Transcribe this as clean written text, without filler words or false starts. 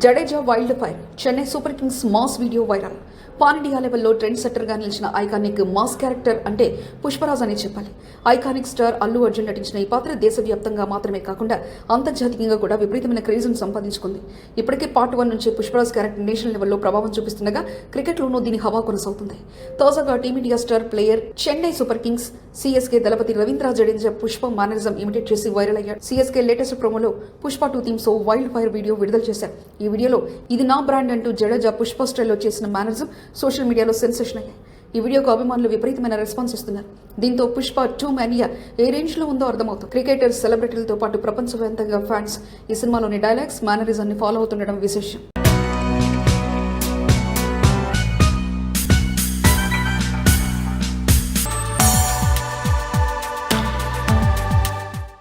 Jadeja Wildfire, Chennai Super Kings mass video viral. Pan India లెవెల్లో trend సెట్టర్గా నిలిచిన iconic mass character అంటే పుష్పరాజ్ అని చెప్పాలి. ఐకానిక్ స్టార్ అల్లు అర్జున్ నటించిన ఈ పాత్ర దేశవ్యాప్తంగా మాత్రమే కాకుండా అంతర్జాతీయంగా కూడా విపరీతమైన క్రేజ్ను సంపాదించుకుంది. ఇప్పటికే పార్ట్ 1 నుంచి పుష్పరాజ్ క్యారెక్టర్ నేషనల్ లెవెల్లో ప్రభావం చూపిస్తుండగా క్రికెట్లోనూ దీని హవా కొనసాగుతుంది. తాజాగా team India star player Chennai super kings CSK దళపతి రవీంద్ర పుష్ప మేనరిజం ఇమిటేట్ చేసి వైరల్ అయ్యాడు. CSK లేటెస్ట్ ప్రోమోలో Pushpa 2 themes wild fire video విడుదల చేశారు. ఈ వీడియోలో ఇది నా బ్రాండ్ అంటూ జడేజా పుష్ప స్టైల్లో చేసిన మేనరిజం సోషల్ మీడియాలో సెన్సేషన్ అయ్యాయి. ఈ వీడియోకు అభిమానులు విపరీతమైన రెస్పాన్స్ ఇస్తున్నారు. దీంతో పుష్ప 2 మేనియా ఏ రేంజ్ లో ఉందో అర్థమవుతుంది. క్రికెటర్స్, సెలబ్రిటీలతో పాటు ప్రపంచవ్యాప్తంగా ఫ్యాన్స్ ఈ సినిమాలోని డైలాగ్స్, మేనరిజాన్ని ఫాలో అవుతుండడం విశేషం.